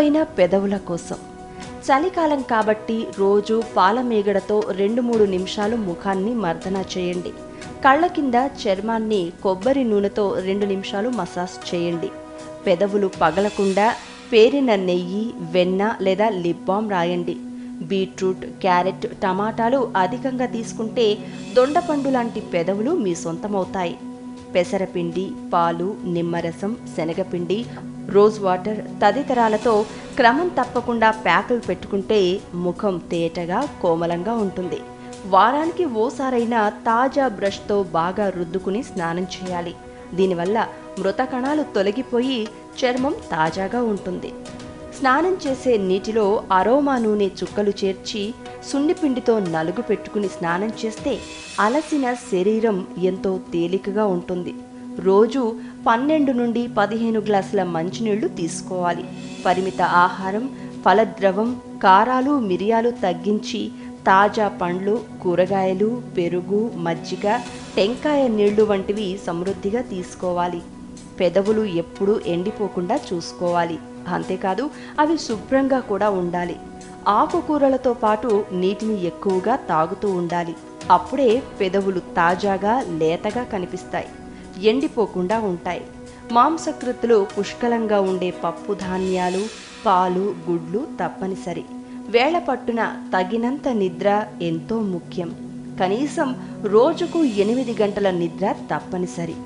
మృదువైన పెదవుల కోసం చలికాలం కాబట్టి రోజు పాలమీగడతో 2-3 నిమిషాలు ముఖాన్ని మర్దన చేయండి. కళ్ళ కింద చర్మాన్ని కొబ్బరి నూనెతో 2 నిమిషాలు మసాజ్ చేయండి. పెదవులు పగలకుండా పేరిన నెయ్యి, వెన్న లేదా లిప్ బామ్ రాయండి. బీట్రూట్, క్యారెట్, టమాటాలు అధికంగా తీసుకుంటే దొండపండు లాంటి పెదవులు మీ సొంతమవుతాయి. పెసరపిండి, పాలు, నిమ్మరసం, శనగపిండి, రోజ్ వాటర్ తదితరాలతో క్రమం తప్పకుండా ప్యాకులు పెట్టుకుంటే ముఖం తేటగా కోమలంగా ఉంటుంది. వారానికి ఓసారైనా తాజా బ్రష్తో బాగా రుద్దుకుని స్నానం చేయాలి. దీనివల్ల మృత కణాలు తొలగిపోయి చర్మం తాజాగా ఉంటుంది. స్నానం చేసే నీటిలో అరోమా నూనె చుక్కలు చేర్చి సున్నిపిండితో నలుగు పెట్టుకుని స్నానం చేస్తే అలసిన శరీరం ఎంతో తేలికగా ఉంటుంది. రోజు 12 నుండి 15 గ్లాసుల మంచినీళ్లు తీసుకోవాలి. పరిమిత ఆహారం, ఫలద్రవం, కారాలు, మిరియాలు తగ్గించి తాజా పండ్లు, కూరగాయలు, పెరుగు, మజ్జిగ, టెంకాయ నీళ్లు వంటివి సమృద్ధిగా తీసుకోవాలి. పెదవులు ఎప్పుడూ ఎండిపోకుండా చూసుకోవాలి. అంతేకాదు అవి శుభ్రంగా కూడా ఉండాలి. ఆకుకూరలతో పాటు నీటిని ఎక్కువగా తాగుతూ ఉండాలి. అప్పుడే పెదవులు తాజాగా, లేతగా కనిపిస్తాయి, ఎండిపోకుండా ఉంటాయి. మాంసకృతులు పుష్కలంగా ఉండే పప్పు ధాన్యాలు, పాలు, గుడ్లు తప్పనిసరి. వేళ పట్టున తగినంత నిద్ర ఎంతో ముఖ్యం. కనీసం రోజుకు 8 గంటల నిద్ర తప్పనిసరి.